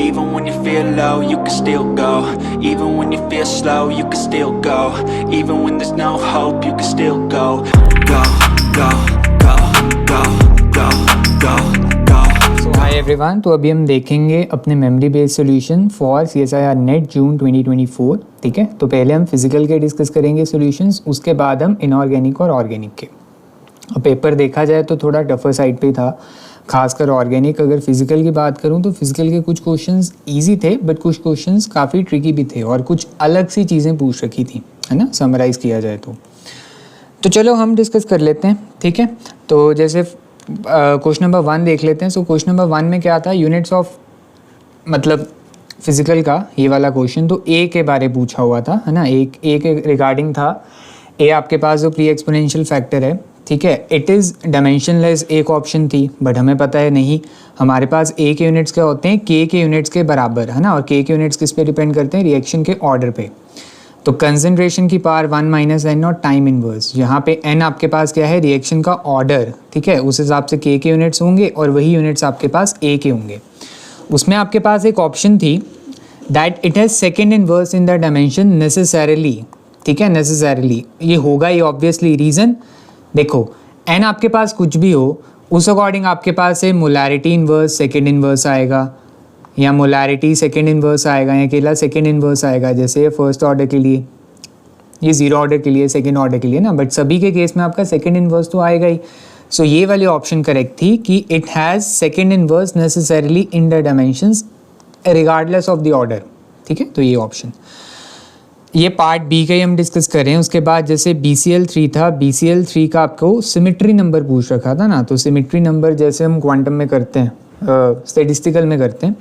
Even when you feel low, you can still go. Even when you feel slow, you can still go. Even when there's no hope, you can still go. Go, go, go, go, go, go, go. So hi everyone, तो अभी हम देखेंगे अपने memory based solution for CSIR NET June 2024. ठीक है, तो पहले हम फिजिकल के डिस्कस करेंगे सॉल्यूशंस, उसके बाद हम इनऑर्गेनिक और ऑर्गेनिक के. और पेपर देखा जाए तो थोड़ा टफर साइड पे था, खासकर ऑर्गेनिक. अगर फिजिकल की बात करूं तो फिजिकल के कुछ क्वेश्चंस इजी थे, बट कुछ क्वेश्चंस काफ़ी ट्रिकी भी थे और कुछ अलग सी चीज़ें पूछ रखी थी, है ना, समराइज़ किया जाए तो चलो हम डिस्कस कर लेते हैं. ठीक है, तो जैसे क्वेश्चन नंबर 1 देख लेते हैं. सो क्वेश्चन नंबर 1 में क्या था, यूनिट्स ऑफ मतलब फिजिकल का ये वाला क्वेश्चन. तो ए के बारे पूछा हुआ था, है ना, ए के रिगार्डिंग था. ए आपके पास जो प्री एक्सपोनेंशियल फैक्टर है, ठीक है, इट इज़ डायमेंशनलेस एक ऑप्शन थी, बट हमें पता है नहीं, हमारे पास ए के यूनिट्स क्या होते हैं, के यूनिट्स के बराबर, है ना. और के यूनिट्स किस पे डिपेंड करते हैं, रिएक्शन के ऑर्डर पे. तो कंसंट्रेशन की पावर 1 - n और टाइम इनवर्स, यहाँ पे n आपके पास क्या है, रिएक्शन का ऑर्डर. ठीक है, उस हिसाब से के यूनिट्स होंगे और वही यूनिट्स आपके पास ए के होंगे. उसमें आपके पास एक ऑप्शन थी that it has second inverse in the dimension necessarily. ठीक है, नेसेसरली ये होगा ही ऑब्वियसली. रीज़न देखो, n आपके पास कुछ भी हो, उस अकॉर्डिंग आपके पास है मोलैरिटी इनवर्स सेकेंड इनवर्स आएगा, या मोलैरिटी सेकेंड इनवर्स आएगा, या अकेला सेकेंड इनवर्स आएगा. जैसे फर्स्ट ऑर्डर के लिए, ये जीरो ऑर्डर के लिए, सेकेंड ऑर्डर के लिए ना, बट सभी के केस में आपका सेकेंड इनवर्स तो आएगा ही. सो ये वाली ऑप्शन करेक्ट थी कि it has second inverse necessarily in the dimensions regardless of the order. ठीक है, तो ये ऑप्शन, ये पार्ट बी का ही हम डिस्कस कर रहे हैं. उसके बाद जैसे BCl3 था, BCl3 का आपको सिमेट्री नंबर पूछ रखा था ना. तो सिमेट्री नंबर जैसे हम क्वांटम में करते हैं, स्टैटिस्टिकल में करते हैं,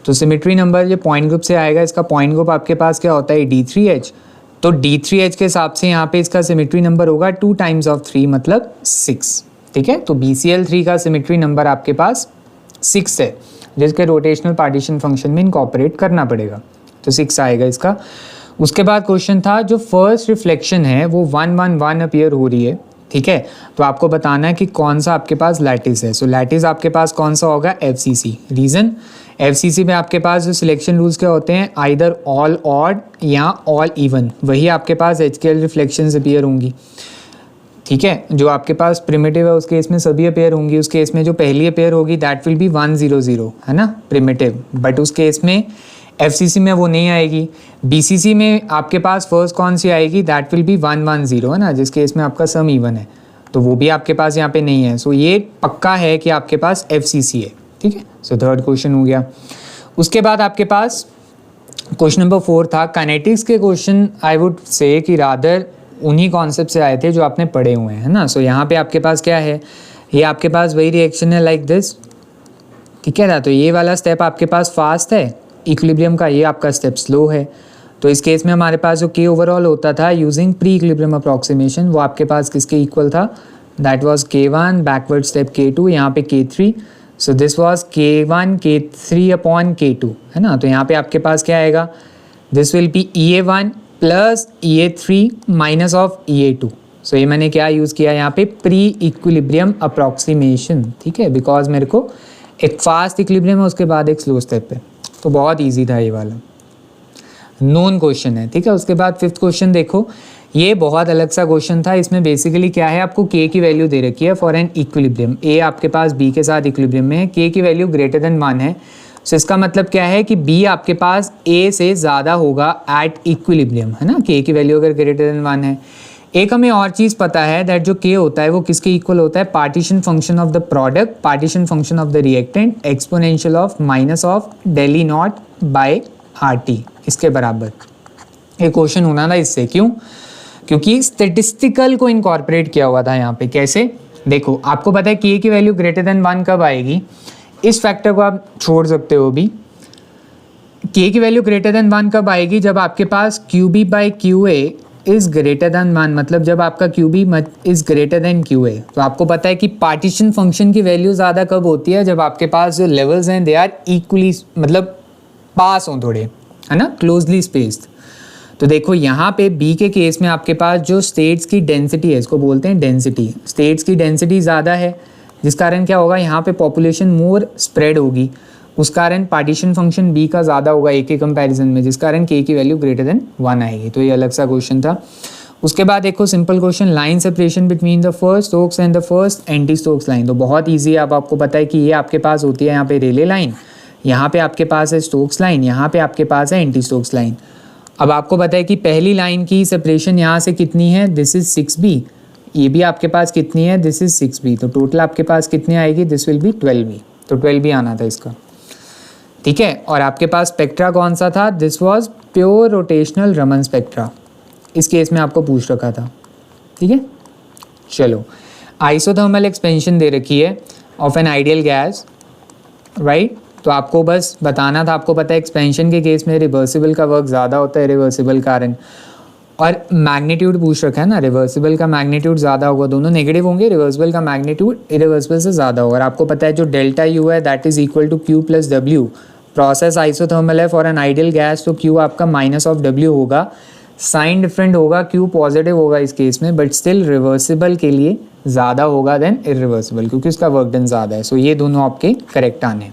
तो सिमेट्री नंबर ये पॉइंट ग्रुप से आएगा. इसका पॉइंट ग्रुप आपके पास क्या होता है, D3H. तो D3H के हिसाब से यहाँ पे इसका सिमेट्री नंबर होगा 2 टाइम्स ऑफ 3 मतलब 6. ठीक है, तो BCl3 का सिमेट्री नंबर आपके पास 6 है, जिसके रोटेशनल पार्टीशन फंक्शन में इनकॉर्पोरेट करना पड़ेगा, तो 6 आएगा इसका. उसके बाद क्वेश्चन था जो फर्स्ट रिफ्लेक्शन है वो 1 1 1 अपीयर हो रही है. ठीक है, तो आपको बताना है कि कौन सा आपके पास लैटिस है. सो लैटिस आपके पास कौन सा होगा, FCC. रीज़न, FCC में आपके पास जो सिलेक्शन रूल्स क्या होते हैं, आइदर ऑल ऑड या ऑल इवन, वही आपके पास HKL रिफ्लेक्शंस अपीयर होंगी. ठीक है, जो आपके पास प्रिमिटिव है उस केस में सभी अपीयर होंगी. उस केस में जो पहली अपीयर होगी दैट विल बी 1 0 0, है ना, प्रिमिटिव. बट उस केस में FCC में वो नहीं आएगी. BCC में आपके पास फर्स्ट कौन सी आएगी, दैट विल बी 1 1 0, है ना, जिस केस में आपका सम इवन है, तो वो भी आपके पास यहाँ पे नहीं है. सो ये पक्का है कि आपके पास FCC है. ठीक है, सो थर्ड क्वेश्चन हो गया. उसके बाद आपके पास क्वेश्चन नंबर 4 था. काइनेटिक्स के क्वेश्चन आई वुड से कि रादर उन्हीं कॉन्सेप्ट से आए थे जो आपने पढ़े हुए हैं, है ना. सो यहाँ पे आपके पास क्या है, ये आपके पास वही रिएक्शन है लाइक दिस. ठीक है ना, तो ये वाला स्टेप आपके पास फास्ट है इक्विलिब्रियम का, ये आपका स्टेप स्लो है. तो इस केस में हमारे पास जो के ओवरऑल होता था यूजिंग प्री इक्विलिब्रियम अप्रॉक्सीमेशन, वो आपके पास किसके इक्वल था, that was K1 backward step K2, यहाँ पे K3. So this was K1 K3 upon K2, है ना. तो यहाँ पे आपके पास क्या आएगा, this will B EA1 plus EA3 minus of EA2. सो ये मैंने क्या यूज़ किया यहाँ पे, प्री इक्विलिब्रियम अप्रॉक्सीमेशन. ठीक है, बिकॉज मेरे को एक फास्ट इक्विलिब्रियम है, उसके बाद एक स्लो स्टेप है, तो बहुत इजी था ये वाला, नोन क्वेश्चन है. ठीक है, उसके बाद 5th क्वेश्चन देखो, ये बहुत अलग सा क्वेश्चन था. इसमें बेसिकली क्या है, आपको के की वैल्यू दे रखी है फॉर एन इक्विलिब्रियम. ए आपके पास बी के साथ इक्विलिब्रियम में है, के की वैल्यू ग्रेटर देन 1 है. सो इसका मतलब क्या है कि बी आपके पास ए से ज़्यादा होगा एट इक्विलिब्रियम, है ना, के की वैल्यू अगर ग्रेटर देन 1 है. एक हमें और चीज़ पता है दैट जो के होता है वो किसके इक्वल होता है, partition function of the product, partition function of the reactant, exponential of minus of डेली नॉट बाय RT, इसके बराबर. एक क्वेश्चन होना था इससे, क्यों, क्योंकि स्टेटिस्टिकल को इनकॉर्पोरेट किया हुआ था यहाँ पे. कैसे, देखो आपको पता है के की वैल्यू ग्रेटर देन 1 कब आएगी, इस फैक्टर को आप छोड़ सकते हो भी. के की वैल्यू ग्रेटर देन 1 कब आएगी, जब आपके पास QB by QA is greater than 1, मतलब जब आपका QB is greater than QA. तो आपको पता है कि पार्टीशन फंक्शन की वैल्यू ज़्यादा कब होती है, जब आपके पास जो लेवल्स हैं दे आर इक्वली, मतलब पास हों थोड़े, है ना, क्लोजली स्पेस्ड. तो देखो यहाँ पे बी के केस में आपके पास जो स्टेट्स की डेंसिटी है, इसको बोलते हैं डेंसिटी, स्टेट्स की डेंसिटी ज़्यादा है, जिस कारण क्या होगा, यहाँ पे पॉपुलेशन मोर स्प्रेड होगी. उस कारण पार्टीशन फंक्शन बी का ज़्यादा होगा ए के कंपैरिजन में, जिस कारण के की वैल्यू ग्रेटर देन 1 आएगी। तो ये अलग सा क्वेश्चन था। उसके बाद देखो simple question, line separation between the first Stokes and the first anti Stokes line. तो बहुत ईजी है। अब आपको पता है कि ये आपके पास होती है यहाँ पे रेले लाइन, यहाँ पे आपके पास है स्टोक्स लाइन, यहाँ पे आपके पास है एंटी स्टोक्स लाइन। अब आपको पता है कि पहली लाइन की सेपरेशन यहाँ से कितनी है, दिस इज 6b, ये भी आपके पास कितनी है, दिस इज 6b। तो टोटल आपके पास कितनी आएगी, दिस विल बी 12b। तो 12b आना था इसका, ठीक है। और आपके पास स्पेक्ट्रा कौन सा था, this was pure rotational Raman spectra, इस केस में आपको पूछ रखा था, ठीक है। चलो, आइसोथर्मल एक्सपेंशन दे रखी है of N ideal gas, right. तो आपको बस बताना था, आपको पता है एक्सपेंशन के केस में रिवर्सिबल का वर्क ज़्यादा होता है रिवर्सिबल कारण, और मैग्नीट्यूड पूछ रखा है ना, रिवर्सिबल का मैग्नीट्यूड ज़्यादा होगा, दोनों नेगेटिव होंगे, रिवर्सिबल का मैग्नीट्यूड इरिवर्सिबल से ज़्यादा होगा। और आपको पता है जो डेल्टा यू है that is equal to Q plus W, process isothermal है फॉर एन आइडियल गैस, तो क्यू आपका माइनस ऑफ डब्ल्यू होगा, साइन डिफरेंट होगा, क्यू पॉजिटिव होगा इस केस में, बट स्टिल रिवर्सिबल के लिए ज़्यादा होगा देन इरिवर्सिबल, क्योंकि उसका वर्क डन ज़्यादा है। सो ये दोनों आपके करेक्ट आने।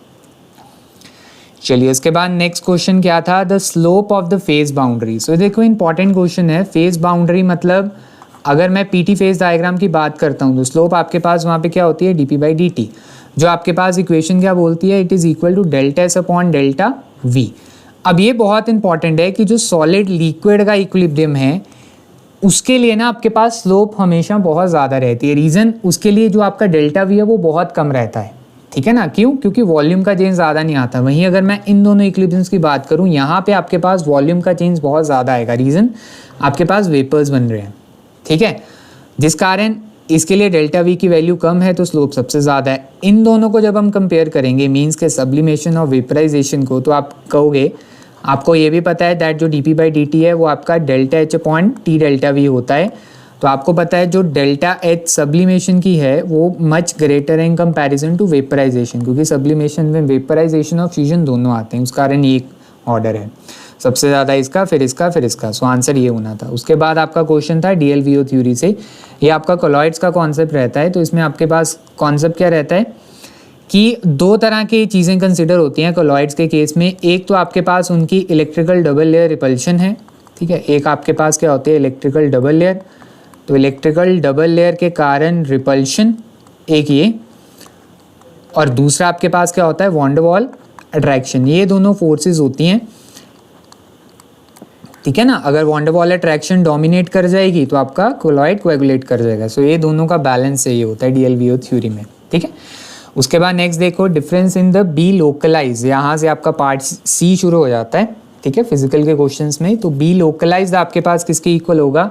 चलिए उसके बाद नेक्स्ट क्वेश्चन क्या था, the slope of the phase boundary. So देखो इंपॉर्टेंट क्वेश्चन है, फेज बाउंड्री मतलब अगर मैं पीटी फेज डायग्राम की बात करता हूँ तो स्लोप आपके पास वहाँ पे क्या होती है, डीपी बाई डी, जो आपके पास इक्वेशन क्या बोलती है, it is equal to delta S upon delta V. अब ये बहुत इंपॉर्टेंट है कि जो सॉलिड लिक्विड का इक्विलिब्रियम है उसके लिए ना आपके पास स्लोप हमेशा बहुत ज़्यादा रहती है। रीज़न उसके लिए जो आपका डेल्टा वी है वो बहुत कम रहता है, ठीक है ना, क्यों, क्योंकि वॉल्यूम का चेंज ज़्यादा नहीं आता। वहीं अगर मैं इन दोनों इक्विलिब्रियम्स की बात करूँ, यहाँ पे आपके पास वॉल्यूम का चेंज बहुत ज़्यादा आएगा, रीज़न आपके पास वेपर्स बन रहे हैं, ठीक है, जिस कारण इसके लिए डेल्टा वी की वैल्यू कम है तो स्लोप सबसे ज़्यादा है। इन दोनों को जब हम कंपेयर करेंगे मीन्स के सब्लिमेशन और वेपराइजेशन को, तो आप कहोगे, आपको ये भी पता है दैट जो डी बाई डी है वो आपका delta H upon T delta we होता है। तो आपको पता है जो डेल्टा एच सब्लिमेशन की है वो मच ग्रेटर है इन कंपैरिजन टू वेपराइजेशन, क्योंकि सब्लिमेशन में वेपराइजेशन और फ्यूजन दोनों आते हैं, उस कारण ये ऑर्डर है, सबसे ज़्यादा इसका, फिर इसका, फिर इसका। सो आंसर ये होना था। उसके बाद आपका क्वेश्चन था डीएलवीओ थ्योरी से, ये आपका कोलॉइड्स का कॉन्सेप्ट रहता है। तो इसमें आपके पास कॉन्सेप्ट क्या रहता है कि दो तरह की चीज़ें कंसिडर होती हैं कोलॉइड्स के केस में। एक तो आपके पास उनकी इलेक्ट्रिकल डबल लेयर रिपल्शन है, ठीक है, एक आपके पास क्या होती है इलेक्ट्रिकल डबल लेयर। तो इलेक्ट्रिकल डबल लेयर के कारण रिपल्शन एक ये, और दूसरा आपके पास क्या होता है वॉन डर वॉल अट्रैक्शन। ये दोनों फोर्सेस होती हैं, ठीक है ना। अगर वॉन डर वॉल अट्रैक्शन डोमिनेट कर जाएगी तो आपका कोलॉइड कोएगुलेट कर जाएगा। सो ये दोनों का बैलेंस है, ये होता है डीएलवीओ थ्योरी में, ठीक है। उसके बाद नेक्स्ट देखो difference in the B localise, यहाँ से आपका पार्ट सी शुरू हो जाता है, ठीक है, फिजिकल के क्वेश्चंस में। तो बी लोकलाइज आपके पास किसके इक्वल होगा,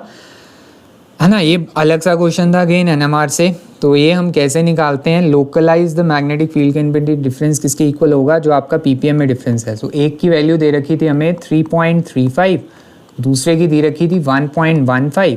है ना, ये अलग सा क्वेश्चन था अगेन एनएमआर से। तो ये हम कैसे निकालते हैं, localise the magnetic field can be difference किसके इक्वल होगा, जो आपका पीपीएम में डिफरेंस है। सो एक की वैल्यू दे रखी थी हमें 3.35, दूसरे की दे रखी थी 1.15,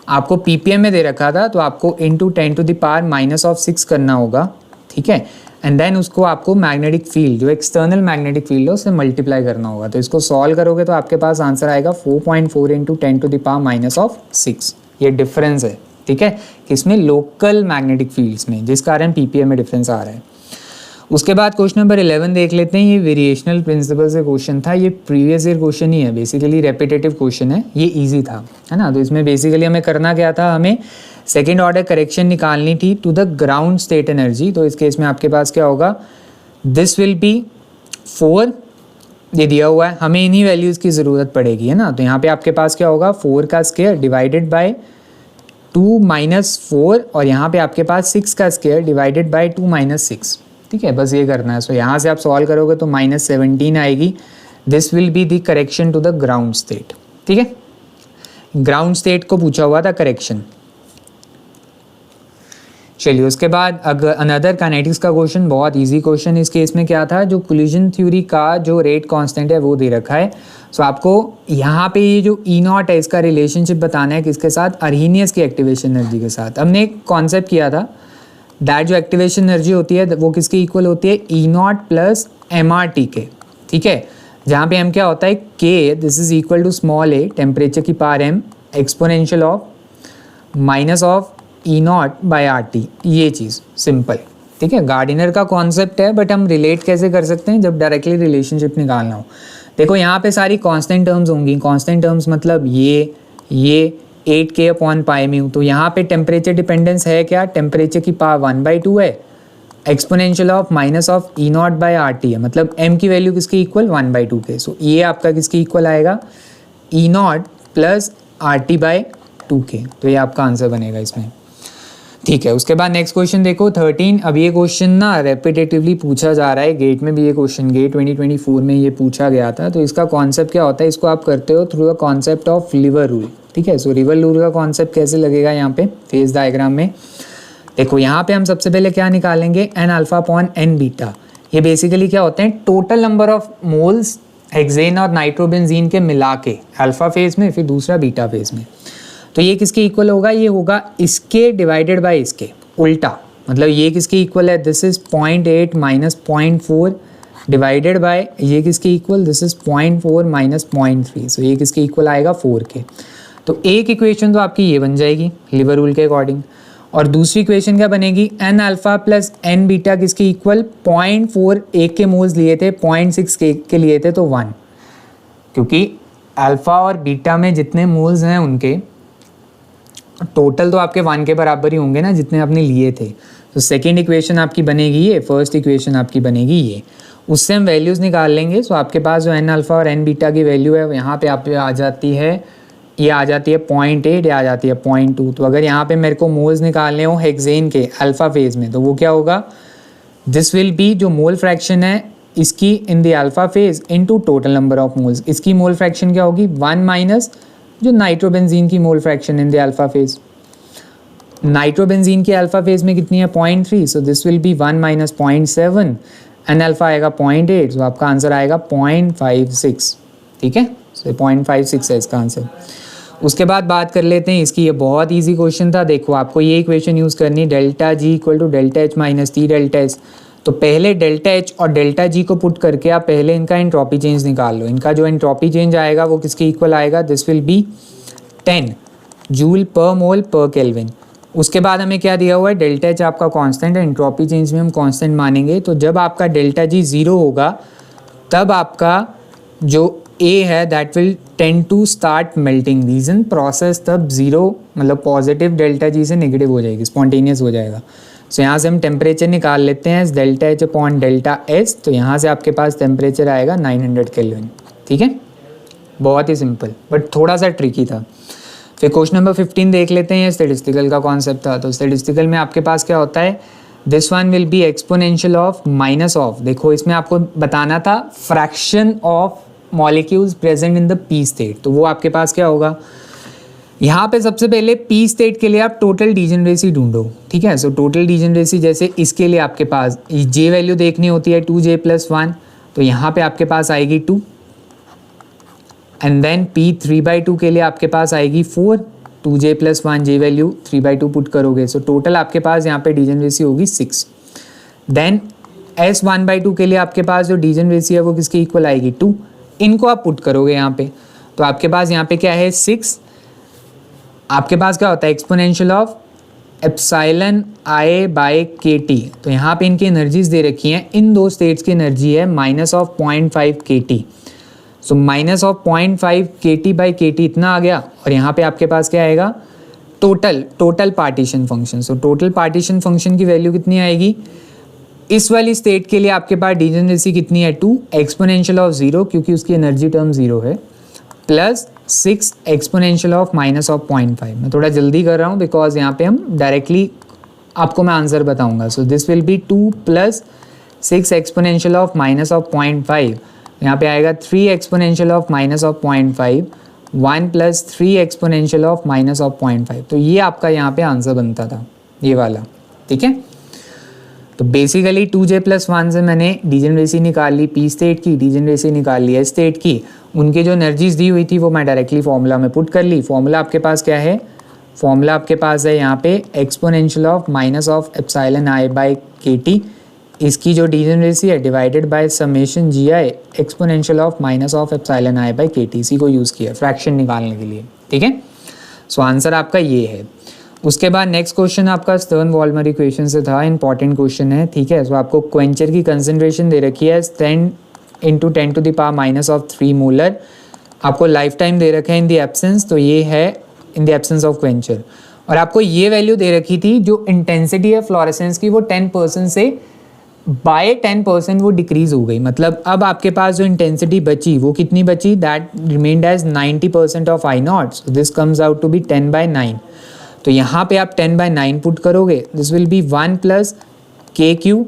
आपको पीपीएम में दे रखा था तो आपको इंटू 10⁻⁻6 करना होगा, ठीक है, एंड देन उसको आपको मैग्नेटिक फील्ड जो एक्सटर्नल मैग्नेटिक फील्ड है उससे मल्टीप्लाई करना होगा। तो इसको सॉल्व करोगे तो आपके पास आंसर आएगा 4.4 इंटू 10⁻⁻6। ये डिफरेंस है, ठीक है, किसमें, लोकल मैग्नेटिक फील्ड्स में, जिस कारण पीपीएम में डिफरेंस आ रहा है। उसके बाद क्वेश्चन नंबर 11 देख लेते हैं। ये वेरिएशनल प्रिंसिपल से क्वेश्चन था, ये प्रीवियस ईयर क्वेश्चन ही है, बेसिकली रेपिटेटिव क्वेश्चन है, ये इजी था, है ना। तो इसमें बेसिकली हमें करना क्या था, हमें सेकेंड ऑर्डर करेक्शन निकालनी थी to the ground state energy. तो इस केस में आपके पास क्या होगा, दिस विल बी 4, ये दिया हुआ है, हमें इन्हीं वैल्यूज़ की ज़रूरत पड़ेगी, है ना। तो यहाँ पे आपके पास क्या होगा 4 का स्क्वायर डिवाइडेड बाय 2 - 4, और यहाँ पे आपके पास 6 का स्क्वायर डिवाइडेड बाय 2 - 6, ठीक है, बस ये करना है। सो यहाँ से आप सॉल्व करोगे तो -17 आएगी। This will be the correction to the ground state, ठीक है, ग्राउंड स्टेट को पूछा हुआ था करेक्शन। चलिए उसके बाद अगर अनदर काइनेटिक्स का क्वेश्चन, बहुत इजी क्वेश्चन। इस केस में क्या था, जो कोलिजन थ्योरी का जो रेट कांस्टेंट है वो दे रखा है। सो आपको यहाँ पे ये जो E0 है इसका रिलेशनशिप बताना है किसके साथ, अर्हीनियस की एक्टिवेशन एनर्जी के साथ। हमने एक कॉन्सेप्ट किया था दैट जो एक्टिवेशन एनर्जी होती है वो किसके इक्वल होती है, E0 प्लस MRT के, ठीक है, जहाँ पे M क्या होता है K, this is equal to small a temperature की power m exponential of minus of E0 by RT, ये चीज़ सिंपल, ठीक है, गार्डिनर का कॉन्सेप्ट है, बट हम रिलेट कैसे कर सकते हैं जब डायरेक्टली रिलेशनशिप निकालना हो। देखो यहाँ पे सारी कांस्टेंट टर्म्स होंगी, कांस्टेंट टर्म्स मतलब ये 8k/πμ। तो यहाँ पे टेम्परेचर डिपेंडेंस है क्या, टेम्परेचर की पावर 1/2 है, exponential of minus of E0/RT है, मतलब m की वैल्यू किसकी इक्वल 1/2 के। सो ये आपका किसकी इक्वल आएगा, E0 + RT/2k। तो ये आपका आंसर बनेगा इसमें, ठीक है। उसके बाद नेक्स्ट क्वेश्चन देखो 13। अब ये क्वेश्चन ना रेपिटेटिवली पूछा जा रहा है, गेट में भी ये क्वेश्चन गेट 2024 में ये पूछा गया था। तो इसका कॉन्सेप्ट क्या होता है, इसको आप करते हो through the concept of liver rule, ठीक है। सो लिवर रूल का कॉन्सेप्ट कैसे लगेगा यहाँ पे फेज डायग्राम में, देखो यहाँ पे हम सबसे पहले क्या निकालेंगे, n∝/n⁵। ये बेसिकली क्या होते हैं, total number of moles hexane और नाइट्रोबेंजीन के मिला के अल्फा फेज में, फिर दूसरा बीटा फेज में। तो ये किसके इक्वल होगा, ये होगा इसके डिवाइडेड बाय इसके उल्टा, मतलब ये किसके इक्वल है, दिस इज 0.8 - 0.4 डिवाइडेड बाय ये किसके इक्वल, दिस इज 0.4 - 0.3। सो ये किसके इक्वल आएगा 4 के। तो एक इक्वेशन तो आपकी ये बन जाएगी लिवर रूल के अकॉर्डिंग, और दूसरी इक्वेशन क्या बनेगी, n∝ + n⁵ किसके इक्वल 0.4 एक के मोल्स लिए थे, 0.6 के लिए थे, तो 1, क्योंकि अल्फा और बीटा में जितने मोल्स हैं उनके टोटल तो आपके 1 के बराबर ही होंगे ना जितने आपने लिए थे। तो सेकेंड इक्वेशन आपकी बनेगी ये, फर्स्ट इक्वेशन आपकी बनेगी ये, उससे हम वैल्यूज़ निकाल लेंगे। सो आपके पास जो n∝ और n⁵ की वैल्यू है यहाँ पे आप आ जाती है, ये आ जाती है 0.8, ये आ जाती है 0.2। तो अगर यहाँ पे मेरे को मोल्स निकालने हो हेक्सेन के अल्फा फेज में, तो वो क्या होगा, दिस विल बी जो मोल फ्रैक्शन है इसकी इन the alpha phase into total number of moles. इसकी मोल फ्रैक्शन क्या होगी, 1 माइनस जो नाइट्रोबेंजीन की mole fraction in the alpha phase. Nitrobenzene के अल्फा फेज में कितनी है 0.3, so this will be 1 minus 0.7, N alpha आएगा 0.8, सो आपका आंसर आएगा 0.56, ठीक है। सो 0.56 है इसका आंसर। उसके बाद बात कर लेते हैं इसकी, ये बहुत इजी क्वेश्चन था। देखो आपको ये इक्वेशन यूज़ करनी, ΔG = ΔH - T∆S। तो पहले ΔH और ΔG को पुट करके आप पहले इनका एंट्रोपी चेंज निकाल लो। इनका जो एंट्रोपी चेंज आएगा वो किसके इक्वल आएगा, दिस विल बी 10 J/mol/Kelvin। उसके बाद हमें क्या दिया हुआ है, ΔH आपका कांस्टेंट है, एंट्रोपी चेंज में हम कांस्टेंट मानेंगे। तो जब आपका ΔG 0 होगा तब आपका जो A है that will tend to start melting, reason process तब 0 मतलब पॉजिटिव ΔG से नेगेटिव हो जाएगी, स्पॉन्टेनियस हो जाएगा। सो यहाँ से हम टेम्परेचर निकाल लेते हैं ΔH/ΔS। तो यहाँ से आपके पास टेम्परेचर आएगा 900 केल्विन, ठीक है। बहुत ही सिंपल बट थोड़ा सा ट्रिकी था। फिर क्वेश्चन नंबर 15 देख लेते हैं, ये स्टैटिस्टिकल का कॉन्सेप्ट था। तो स्टैटिस्टिकल में आपके पास क्या होता है, this one will be exponential of minus of, देखो इसमें आपको बताना था fraction of molecules present in the P state. तो वो आपके पास क्या होगा, यहाँ पे सबसे पहले पी स्टेट के लिए आप टोटल डीजेनरेसी ढूंढो, ठीक है। सो टोटल डीजेनरेसी जैसे इसके लिए आपके पास जे वैल्यू देखनी होती है 2J+1, तो यहाँ पे आपके पास आएगी 2, एंड देन पी 3/2 के लिए आपके पास आएगी 4, 2J+1 जे वैल्यू 3/2 पुट करोगे, सो टोटल आपके पास यहाँ पे डीजेनरेसी होगी 6। देन S 1/2 के लिए आपके पास जो डीजेनरेसी है वो किसके इक्वल आएगी 2, इनको आप पुट करोगे यहाँ पे, तो आपके पास यहाँ पे क्या है 6। आपके पास क्या होता है एक्सपोनेंशियल ऑफ εI/kT। तो यहाँ पे इनकी एनर्जीज दे रखी हैं, इन दो स्टेट्स की एनर्जी है -0.5 kT। सो -0.5 kT/kT इतना आ गया, और यहाँ पे आपके पास क्या आएगा total partition function. So total partition function की वैल्यू कितनी आएगी, इस वाली स्टेट के लिए आपके पास डीजेनरेसी कितनी है 2 एक्सपोनेंशियल ऑफ 0 क्योंकि उसकी एनर्जी टर्म 0 है, प्लस 6 एक्सपोनेंशियल ऑफ -0.5। मैं थोड़ा जल्दी कर रहा हूँ बिकॉज यहाँ पे हम डायरेक्टली आपको मैं आंसर बताऊंगा। सो this will B 2 + 6 exponential of -0.5, यहाँ पे आएगा 3 एक्सपोनेंशियल ऑफ -0.5, 1 + 3 एक्सपोनेंशियल ऑफ -0.5। तो ये आपका यहाँ पे आंसर बनता था ये वाला, ठीक है। तो बेसिकली 2J+1 से मैंने डीजेनरेसी निकाल ली, पी स्टेट की डीजेनरेसी निकाल ली, एस स्टेट की, उनकी जो एनर्जीज दी हुई थी वो मैं डायरेक्टली फॉर्मूला में पुट कर ली। फॉर्मूला आपके पास क्या है, फॉर्मूला आपके पास है यहाँ पे एक्सपोनेंशियल ऑफ -εI/kT, इसकी जो डीजेनरेसी है divided by summation GI exponential of -εI/kT, इसी को यूज़ किया फ्रैक्शन निकालने के लिए, ठीक है। सो आंसर आपका ये है। उसके बाद नेक्स्ट क्वेश्चन आपका स्टर्न वॉल्मर इक्वेशन से था, इंपॉर्टेंट क्वेश्चन है, ठीक है। तो आपको क्वेंचर की कंसंट्रेशन दे रखी है 10 × 10⁻³ मोलर, आपको लाइफ टाइम दे रखा है इन द एब्सेंस, तो ये है in the absence of Quencher. और आपको ये वैल्यू दे रखी थी जो इंटेंसिटी है फ्लोरेसेंस की वो 10% से बाय 10% वो डिक्रीज हो गई। मतलब अब आपके पास जो इंटेंसिटी बची वो कितनी बची, that remained as 90% of I0, so this comes out to be 10/9। तो यहाँ पे आप 10/9 पुट करोगे, दिस विल बी 1 + kq,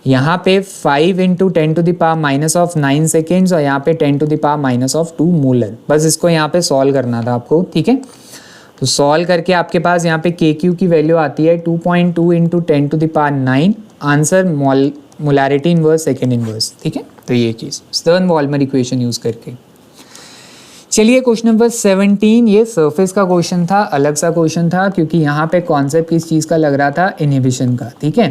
यहाँ पे 5 × 10⁻⁻9 सेकेंड्स और यहाँ पे 10⁻⁻2 मोलर। बस इसको यहाँ पे सॉल्व करना था आपको, ठीक है। तो सॉल्व करके आपके पास यहाँ पे kq की वैल्यू आती है 2.2 × 10⁹ answer molarity inverse second inverse, ठीक है। तो ये चीज़ स्टर्न वॉल्मर इक्वेशन यूज़ करके। चलिए क्वेश्चन नंबर 17, ये सरफेस का क्वेश्चन था, अलग सा क्वेश्चन था क्योंकि यहाँ पे कॉन्सेप्ट किस चीज़ का लग रहा था, इनहिबिशन का, ठीक है।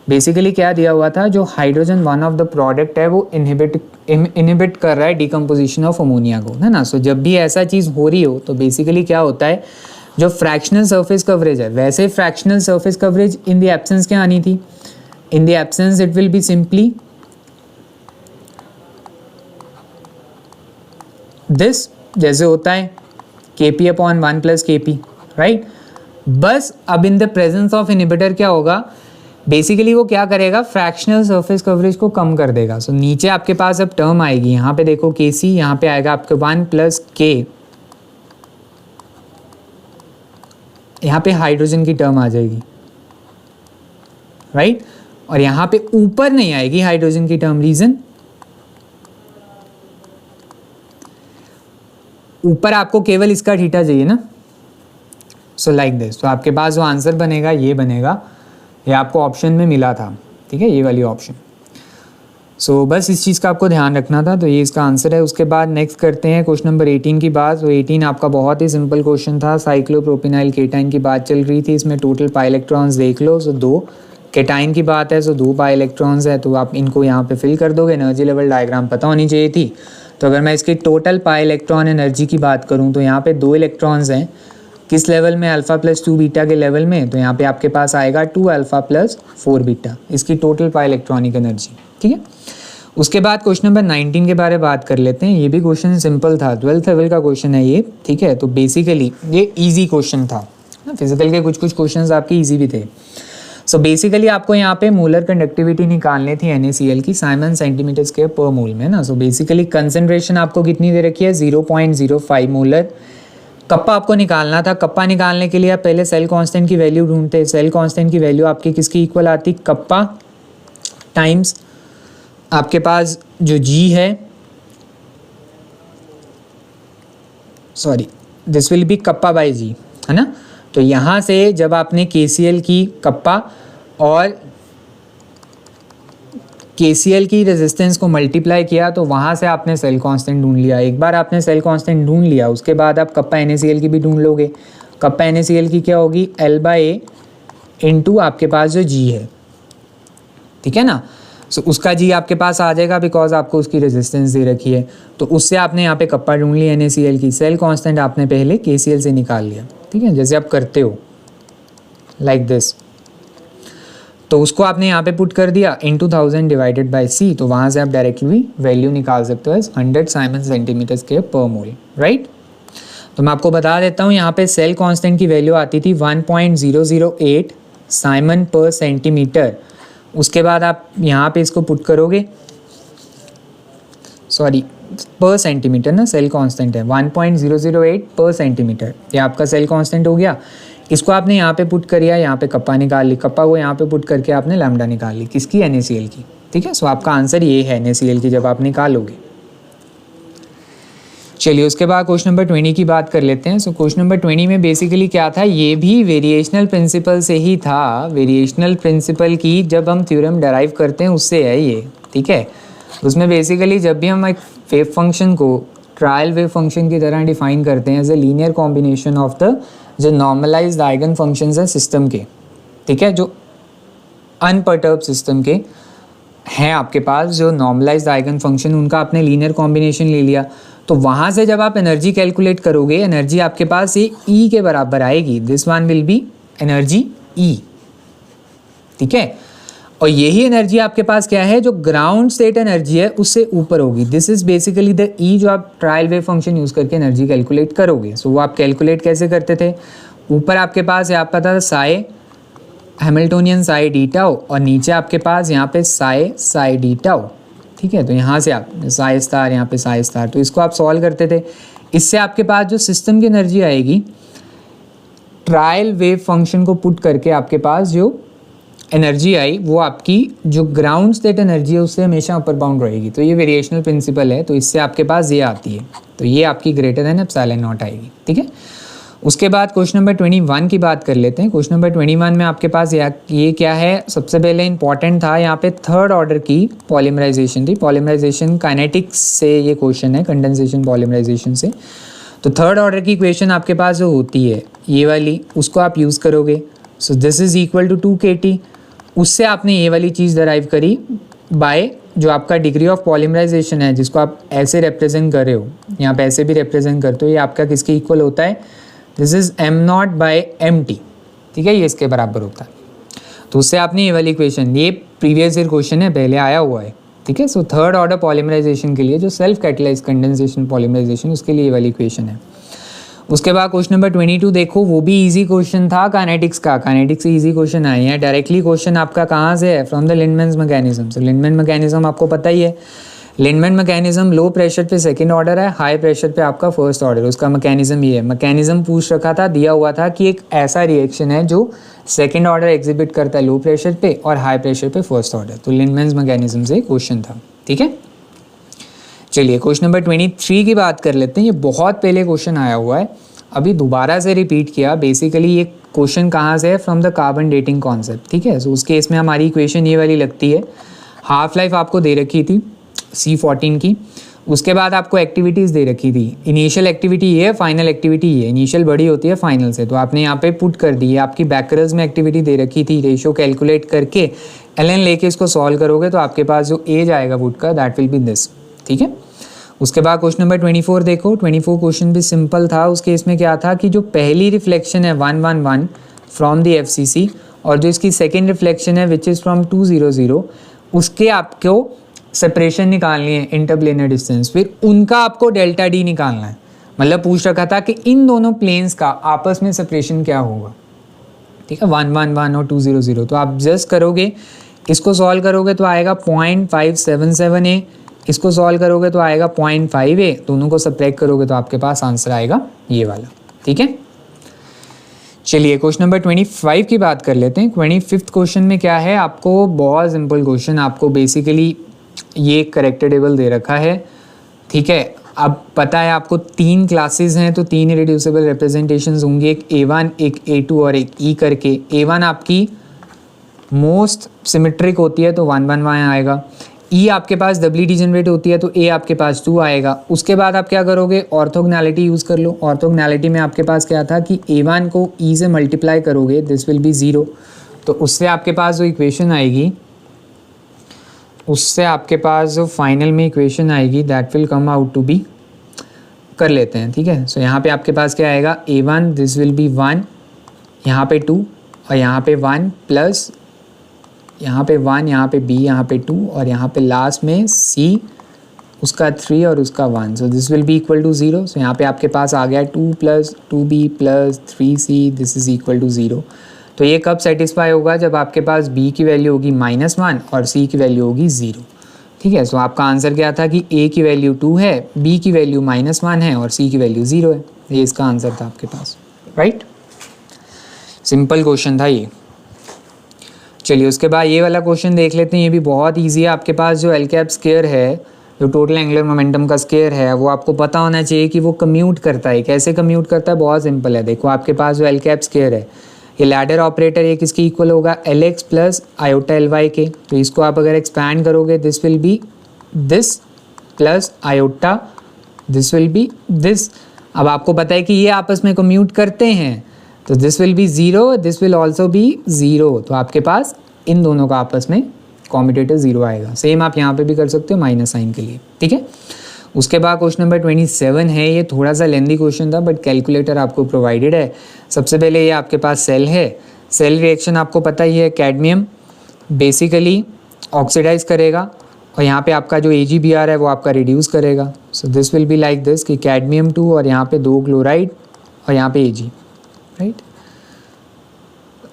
बेसिकली क्या दिया हुआ था, जो hydrogen one of the product है वो इनहिबिट कर रहा है डिकम्पोजिशन ऑफ अमोनिया को, है ना। सो जब भी ऐसा चीज़ हो रही हो तो बेसिकली क्या होता है, जो फ्रैक्शनल सरफेस कवरेज है, वैसे fractional surface coverage in the absence क्या आनी थी, in the absence it will be simply this, जैसे होता है Kp/1 + Kp, राइट। बस अब in the presence of inhibitor क्या होगा, बेसिकली वो क्या करेगा, फ्रैक्शनल सरफेस कवरेज को कम कर देगा। सो नीचे आपके पास अब टर्म आएगी, यहाँ पे देखो Kc, यहाँ पे आएगा आपके 1 + K, यहाँ पे हाइड्रोजन की टर्म आ जाएगी, राइट। और यहाँ पे ऊपर नहीं आएगी हाइड्रोजन की टर्म, रीजन ऊपर आपको केवल इसका थीटा चाहिए ना, सो लाइक दिस। तो आपके पास जो आंसर बनेगा ये बनेगा, ये आपको ऑप्शन में मिला था, ठीक है, ये वाली ऑप्शन। सो बस इस चीज़ का आपको ध्यान रखना था, तो ये इसका आंसर है। उसके बाद नेक्स्ट करते हैं क्वेश्चन नंबर 18 की बात। तो 18 आपका बहुत ही सिंपल क्वेश्चन था, साइक्लोप्रोपिनाइल केटाइन की बात चल रही थी, इसमें टोटल पाई इलेक्ट्रॉन्स देख लो। सो 2 केटाइन की बात है, सो 2 पाई इलेक्ट्रॉन्स है, तो आप इनको यहाँ पे फिल कर दोगे। एनर्जी लेवल डायग्राम पता होनी चाहिए थी। तो अगर मैं इसकी टोटल पाई इलेक्ट्रॉन एनर्जी की बात करूँ तो यहाँ पे 2 इलेक्ट्रॉन्स हैं, किस लेवल में, अल्फा + 2 बीटा के लेवल में। तो यहाँ पे आपके पास आएगा 2 अल्फा + 4 बीटा, इसकी टोटल पाई इलेक्ट्रॉनिक एनर्जी, ठीक है। उसके बाद क्वेश्चन नंबर 19 के बारे में बात कर लेते हैं। ये भी क्वेश्चन सिंपल था, 12th लेवल का क्वेश्चन है ये, ठीक है। तो बेसिकली ये इजी क्वेश्चन था, फिजिकल के कुछ क्वेश्चन आपके ईजी भी थे। सो बेसिकली आपको यहाँ पे मोलर कंडक्टिविटी निकालनी थी NaCl की, साइमन cm/मोल में ना। सो बेसिकली कंसंट्रेशन आपको कितनी दे रखी है, 0.05 मोलर। कप्पा आपको निकालना था, कप्पा निकालने के लिए आप पहले सेल कांस्टेंट की वैल्यू ढूंढते। सेल कांस्टेंट की वैल्यू आपकी किसकी इक्वल आती, कप्पा टाइम्स आपके पास जो G है, sorry this will be kappa by G, है ना। तो यहाँ से जब आपने KCl की कप्पा और KCl की रेजिस्टेंस को मल्टीप्लाई किया तो वहाँ से आपने सेल कांस्टेंट ढूंढ लिया। एक बार आपने सेल कांस्टेंट ढूंढ लिया, उसके बाद आप कप्पा NaCl की भी ढूंढ लोगे। कप्पा NaCl की क्या होगी, L/A इंटू आपके पास जो G है, ठीक है ना। सो उसका G आपके पास आ जाएगा बिकॉज आपको उसकी रेजिस्टेंस दे रखी है। तो उससे आपने यहाँ पे कप्पा ढूंढ ली NaCl की, सेल कांस्टेंट आपने पहले KCl से निकाल लिया, ठीक है, जैसे आप करते हो लाइक दिस। तो उसको आपने यहाँ पे पुट कर दिया इंटू 1000 डिवाइडेड बाई C, तो वहाँ से आप डायरेक्टली वैल्यू निकाल सकते हो 100 साइमन cm/मोल, राइट। तो मैं आपको बता देता हूँ, यहाँ पे सेल कांस्टेंट की वैल्यू आती थी 1.008 साइमन/सेंटीमीटर। उसके बाद आप यहाँ पे इसको पुट करोगे, सॉरी पर सेंटीमीटर ना, सेल कांस्टेंट है 1.008 पर सेंटीमीटर, ये आपका सेल कांस्टेंट हो गया। इसको आपने यहाँ पे पुट करिया, यहाँ पे कप्पा निकाल ली, कप्पा को यहाँ पे पुट करके आपने लैम्डा निकाल ली, किसकी, NaCl की, ठीक है। सो आपका आंसर ये है NaCl की जब आप निकालोगे। चलिए उसके बाद क्वेश्चन नंबर 20 की बात कर लेते हैं। सो क्वेश्चन नंबर 20 में बेसिकली क्या था, ये भी वेरिएशनल प्रिंसिपल से ही था। वेरिएशनल प्रिंसिपल की जब हम थ्योरम डराइव करते हैं उससे है ये, ठीक है। उसमें बेसिकली जब भी हम एक वेव फंक्शन को ट्रायल वेव फंक्शन की तरह डिफाइन करते हैं as a linear combination of the जो नॉर्मलाइज्ड आइगन फंक्शंस हैं सिस्टम के, ठीक है, जो अनपर्टर्ब सिस्टम के हैं आपके पास जो नॉर्मलाइज्ड आइगन फंक्शन, उनका आपने लीनियर कॉम्बिनेशन ले लिया। तो वहाँ से जब आप एनर्जी कैलकुलेट करोगे, एनर्जी आपके पास ये E के बराबर आएगी, this one will be energy E, ठीक है। और यही एनर्जी आपके पास क्या है, जो ग्राउंड स्टेट एनर्जी है उससे ऊपर होगी। This is basically the E जो आप ट्रायल वेव फंक्शन यूज़ करके एनर्जी कैलकुलेट करोगे। सो वो आप कैलकुलेट कैसे करते थे, ऊपर आपके पास यहाँ पता था Sai Hamiltonian Sai D tau, और नीचे आपके पास यहाँ पे साई डी टाउ, ठीक है। तो यहाँ से आप साई स्टार, यहाँ पे साई स्टार, तो इसको आप सॉल्व करते थे। इससे आपके पास जो सिस्टम की एनर्जी आएगी, ट्रायल वेव फंक्शन को पुट करके आपके पास जो एनर्जी आई वो आपकी जो ग्राउंड स्टेट एनर्जी है उससे हमेशा अपर बाउंड रहेगी। तो ये वेरिएशनल प्रिंसिपल है, तो इससे आपके पास ये आती है, तो ये आपकी ग्रेटर देन एप्सिलॉन नॉट आएगी, ठीक है। उसके बाद क्वेश्चन नंबर 21 की बात कर लेते हैं। क्वेश्चन नंबर 21 में आपके पास ये क्या है, सबसे पहले इंपॉर्टेंट था यहाँ पे थर्ड ऑर्डर की पॉलीमराइजेशन थी। पॉलीमराइजेशन काइनेटिक्स से ये क्वेश्चन है, कंडेंसेशन पॉलीमराइजेशन से। तो थर्ड ऑर्डर की इक्वेशन आपके पास जो होती है ये वाली, उसको आप यूज़ करोगे। So this is equal to 2kT। उससे आपने ये वाली चीज़ डराइव करी बाय जो आपका डिग्री ऑफ पॉलीमराइजेशन है, जिसको आप ऐसे रिप्रेजेंट कर रहे हो, यहाँ पे ऐसे भी रिप्रेजेंट करते हो, ये आपका किसके इक्वल होता है, दिस इज m0/mt, ठीक है, ये इसके बराबर होता है। तो उससे आपने ये वाली इक्वेशन, ये प्रीवियस ईयर क्वेश्चन है, पहले आया हुआ है, ठीक है। सो थर्ड ऑर्डर पॉलीमराइजेशन के लिए जो सेल्फ कैटलाइज कंडेंसेशन पॉलीमराइजेशन, उसके लिए ये वाली इक्वेशन है। उसके बाद क्वेश्चन नंबर 22 देखो, वो भी इजी क्वेश्चन था काइनेटिक्स का। काइनेटिक्स से इजी क्वेश्चन आए हैं। डायरेक्टली क्वेश्चन आपका कहाँ से है, from the Lindemann's mechanism. So Lindemann mechanism आपको पता ही है, लिंडमैन मैकेनिज्म लो प्रेशर पे सेकंड ऑर्डर है, हाई प्रेशर पे आपका फर्स्ट ऑर्डर। उसका मैकेनिज्म ये है, मैकेनिज्म पूछ रखा था, दिया हुआ था कि एक ऐसा रिएक्शन है जो सेकंड ऑर्डर एग्जिबिट करता है लो प्रेशर पे और हाई प्रेशर पे फर्स्ट ऑर्डर। तो लिंडमैन्स मैकेनिज्म से क्वेश्चन था, ठीक है। चलिए क्वेश्चन नंबर 23 की बात कर लेते हैं। ये बहुत पहले क्वेश्चन आया हुआ है, अभी दोबारा से रिपीट किया। बेसिकली ये क्वेश्चन कहाँ से है, from the carbon dating concept, ठीक है। सो उस केस में हमारी इक्वेशन ये वाली लगती है। हाफ लाइफ आपको दे रखी थी C14 की, उसके बाद आपको एक्टिविटीज़ दे रखी थी। इनिशियल एक्टिविटी ये है, फाइनल एक्टिविटी ये। इनिशियल बड़ी होती है फाइनल से, तो आपने यहाँ पे पुट कर दी है। आपकी बैकरल्स में एक्टिविटी दे रखी थी, रेशियो कैलकुलेट करके ln लेके इसको सॉल्व करोगे तो आपके पास जो एज आएगा पुट का, दैट विल बी दिस, ठीक है। उसके बाद क्वेश्चन नंबर 24 देखो। 24 क्वेश्चन भी सिंपल था। उस केस में क्या था कि जो पहली रिफ्लेक्शन है 111 फ्रॉम द FCC, और जो इसकी सेकेंड रिफ्लेक्शन है विच इज़ फ्रॉम 200, उसके आपको सेपरेशन निकालनी है, इंटरप्लेनर डिस्टेंस, फिर उनका आपको डेल्टा डी निकालना है। मतलब पूछ रखा था कि इन दोनों प्लेन्स का आपस में सेपरेशन क्या होगा, ठीक है, 111 और 200। तो आप जस्ट करोगे, इसको सॉल्व करोगे तो आएगा 0.577A, इसको सॉल्व करोगे तो आएगा 0.5A, दोनों को सब्ट्रैक्ट करोगे तो आपके पास आंसर आएगा ये वाला, ठीक है। चलिए क्वेश्चन नंबर 25 की बात कर लेते हैं। 25th क्वेश्चन में क्या है, आपको बहुत सिंपल क्वेश्चन, आपको बेसिकली ये करेक्टर टेबल दे रखा है, ठीक है। अब पता है आपको 3 क्लासेस हैं, तो 3 इरेड्यूसिबल रिप्रेजेंटेशंस होंगी, एक A1, एक A2 और एक E करके। A1 आपकी मोस्ट सिमेट्रिक होती है तो 111 आएगा। E आपके पास डबली डिजेनरेट होती है तो A आपके पास 2 आएगा। उसके बाद आप क्या करोगे, ऑर्थोगोनैलिटी यूज़ कर लो। ऑर्थोगोनैलिटी में आपके पास क्या था कि A1 को E से मल्टीप्लाई करोगे, दिस विल बी 0। तो उससे आपके पास जो इक्वेशन आएगी, उससे आपके पास जो फाइनल में इक्वेशन आएगी, that will come out to be, कर लेते हैं, ठीक है। सो यहाँ पे आपके पास क्या आएगा, A1 दिस विल बी 1, यहाँ पे 2 और यहाँ पे 1 प्लस यहाँ पे 1, यहाँ पे B, यहाँ पे 2 और यहाँ पे लास्ट में C, उसका 3 और उसका 1। So this will be equal to 0। So यहाँ पे आपके पास आ गया 2 + 2B + 3C, this is equal to 0। तो ये कब सेटिस्फाई होगा, जब आपके पास B की वैल्यू होगी -1 और C की वैल्यू होगी 0, ठीक है। सो आपका आंसर क्या था कि A की वैल्यू 2 है, B की वैल्यू -1 है और C की वैल्यू 0 है। ये इसका आंसर था आपके पास, राइट। सिंपल क्वेश्चन था ये। चलिए उसके बाद ये वाला क्वेश्चन देख लेते हैं। ये भी बहुत ईजी है। आपके पास जो एल कैप स्क्वायर है, जो टोटल एंगुलर मोमेंटम का स्क्वायर है, वो आपको पता होना चाहिए कि वो कम्यूट करता है। कैसे कम्यूट करता है, बहुत सिंपल है। देखो आपके पास जो एल कैप स्क्वायर है, ये लैडर ऑपरेटर ये किसके इक्वल होगा, Lx + आयोटा Ly के। तो इसको आप अगर एक्सपैंड करोगे, this will B this plus iota, this will B this. अब आपको पता है कि ये आपस में कम्यूट करते हैं, तो this will B 0, this will also be 0। तो आपके पास इन दोनों का आपस में कॉम्यूटेटर 0 आएगा। सेम आप यहाँ पे भी कर सकते हो माइनस साइन के लिए, ठीक है। उसके बाद क्वेश्चन नंबर 27 है, ये थोड़ा सा लेंदी क्वेश्चन था बट कैलकुलेटर आपको प्रोवाइडेड है। सबसे पहले ये आपके पास सेल है, सेल रिएक्शन आपको पता ही है, कैडमियम बेसिकली ऑक्सीडाइज करेगा और यहाँ पे आपका जो AgBr है वो आपका रिड्यूस करेगा। सो this will be like this कि कैडमियम 2 और यहाँ पे 2 क्लोराइड और यहाँ पे Ag, राइट।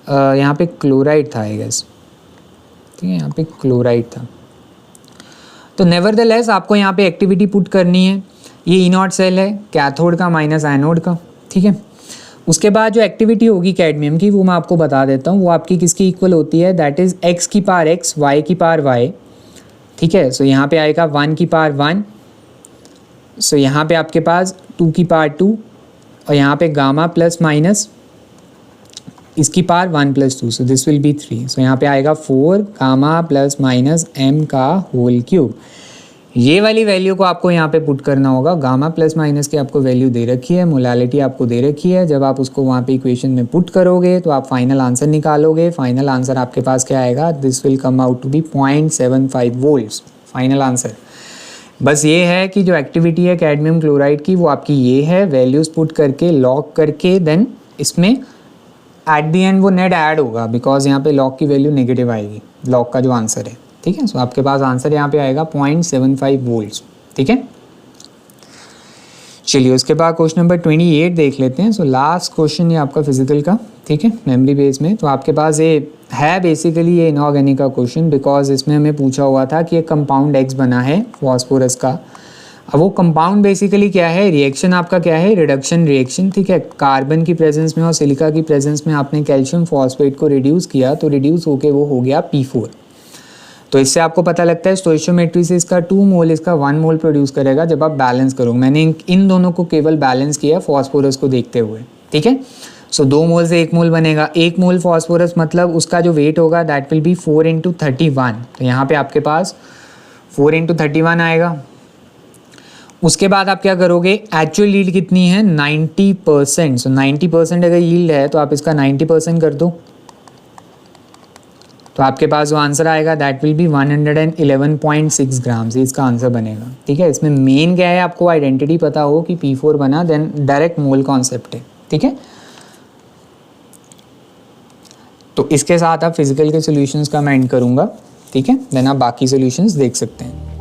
यहाँ पे क्लोराइड था आई गेस, ठीक है, यहाँ पे क्लोराइड था। तो नेवरदलेस आपको यहाँ पे एक्टिविटी पुट करनी है। ये E0 सेल है, कैथोड का माइनस एनोड का, ठीक है। उसके बाद जो एक्टिविटी होगी कैडमियम की वो मैं आपको बता देता हूँ, वो आपकी किसकी इक्वल होती है, दैट इज़ x की पावर x, y की पावर y, ठीक है। सो यहाँ पे आएगा 1 की पावर 1, सो यहाँ पे आपके पास 2 की पावर 2 और यहाँ पे गामा प्लस माइनस इसकी power 1 plus 2, so this will B 3। सो यहाँ पे आएगा 4 गामा प्लस माइनस m का होल क्यूब। ये वाली वैल्यू को आपको यहाँ पे पुट करना होगा। गामा प्लस माइनस की आपको वैल्यू दे रखी है, मोलालिटी आपको दे रखी है। जब आप उसको वहाँ पे इक्वेशन में पुट करोगे तो आप फाइनल आंसर निकालोगे। फाइनल आंसर आपके पास क्या आएगा, this will come out to be 0.75 volts final answer. बस ये है कि जो एक्टिविटी है कैडमियम क्लोराइड की वो आपकी ये है, वैल्यूज पुट करके लॉग करके देन इसमें एट द एंड वो नेट ऐड होगा बिकॉज यहाँ पे लॉग की वैल्यू नेगेटिव आएगी, लॉग का जो आंसर है, ठीक है। सो आपके पास आंसर यहाँ पे आएगा 0.75 वोल्ट्स, ठीक है। चलिए उसके बाद क्वेश्चन नंबर 28 देख लेते हैं। सो लास्ट क्वेश्चन ये आपका फिजिकल का, ठीक है, मेमोरी बेस में। तो आपके पास ये है बेसिकली ये इनऑर्गेनिक का क्वेश्चन, बिकॉज इसमें हमें पूछा हुआ था कि एक कंपाउंड X बना है फॉस्फोरस का। अब वो कंपाउंड बेसिकली क्या है, रिएक्शन आपका क्या है, रिडक्शन रिएक्शन, ठीक है। कार्बन की प्रेजेंस में और सिलिका की प्रेजेंस में आपने कैल्शियम फॉस्फेट को रिड्यूस किया तो रिड्यूस होके वो हो गया P4। तो इससे आपको पता लगता है स्टोइचियोमेट्री से इसका 2 मोल इसका 1 मोल प्रोड्यूस करेगा जब आप बैलेंस करोगे। मैंने इन दोनों को केवल बैलेंस किया फॉस्फोरस को देखते हुए, ठीक है। सो 2 मोल से 1 मोल बनेगा। 1 मोल फॉस्फोरस मतलब उसका जो वेट होगा दैट विल बी 4 × 31। तो यहाँ पे आपके पास 4 × 31 आएगा। उसके बाद आप क्या करोगे, एक्चुअल यील्ड कितनी है 90%। सो 90% अगर यील्ड है तो आप इसका 90% कर दो, तो आपके पास जो आंसर आएगा दैट विल बी 111.6 ग्राम्स। इसका आंसर बनेगा, ठीक है। इसमें मेन क्या है, आपको आइडेंटिटी पता हो कि P4 बना, देन डायरेक्ट मोल कॉन्सेप्ट है, ठीक है। तो इसके साथ आप फिजिकल के सॉल्यूशंस का मैं एंड करूँगा, ठीक है। देन आप बाकी सॉल्यूशंस देख सकते हैं।